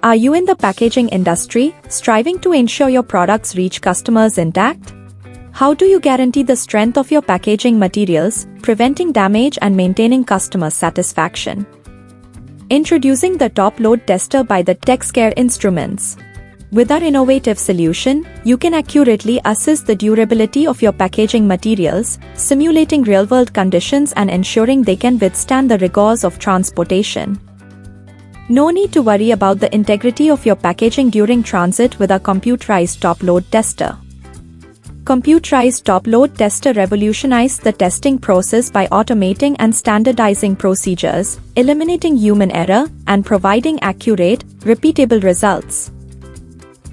Are you in the packaging industry, striving to ensure your products reach customers intact? How do you guarantee the strength of your packaging materials, preventing damage and maintaining customer satisfaction? Introducing the Top Load Tester by the TEXCARE Instruments. With our innovative solution, you can accurately assess the durability of your packaging materials, simulating real-world conditions and ensuring they can withstand the rigors of transportation. No need to worry about the integrity of your packaging during transit with our Computerised Top Load Tester. Computerised Top Load Tester revolutionized the testing process by automating and standardizing procedures, eliminating human error, and providing accurate, repeatable results.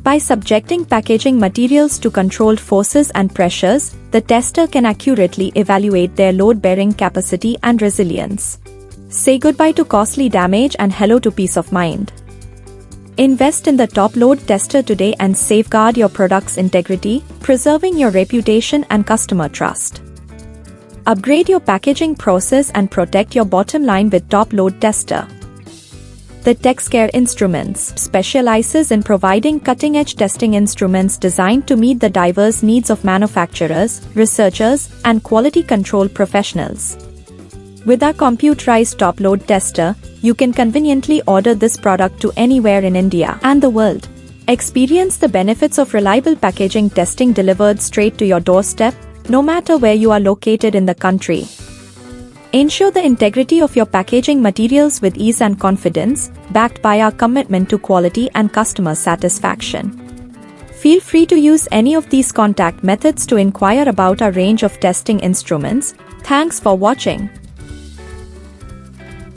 By subjecting packaging materials to controlled forces and pressures, the tester can accurately evaluate their load-bearing capacity and resilience. Say goodbye to costly damage and hello to peace of mind. Invest in the Top Load Tester today and safeguard your product's integrity, preserving your reputation and customer trust. Upgrade your packaging process and protect your bottom line with Top Load Tester. The TEXCARE Instruments specializes in providing cutting-edge testing instruments designed to meet the diverse needs of manufacturers, researchers, and quality control professionals. With our Computerised Top Load Tester, you can conveniently order this product to anywhere in India and the world. Experience the benefits of reliable packaging testing delivered straight to your doorstep, no matter where you are located in the country. Ensure the integrity of your packaging materials with ease and confidence, backed by our commitment to quality and customer satisfaction. Feel free to use any of these contact methods to inquire about our range of testing instruments. Thanks for watching.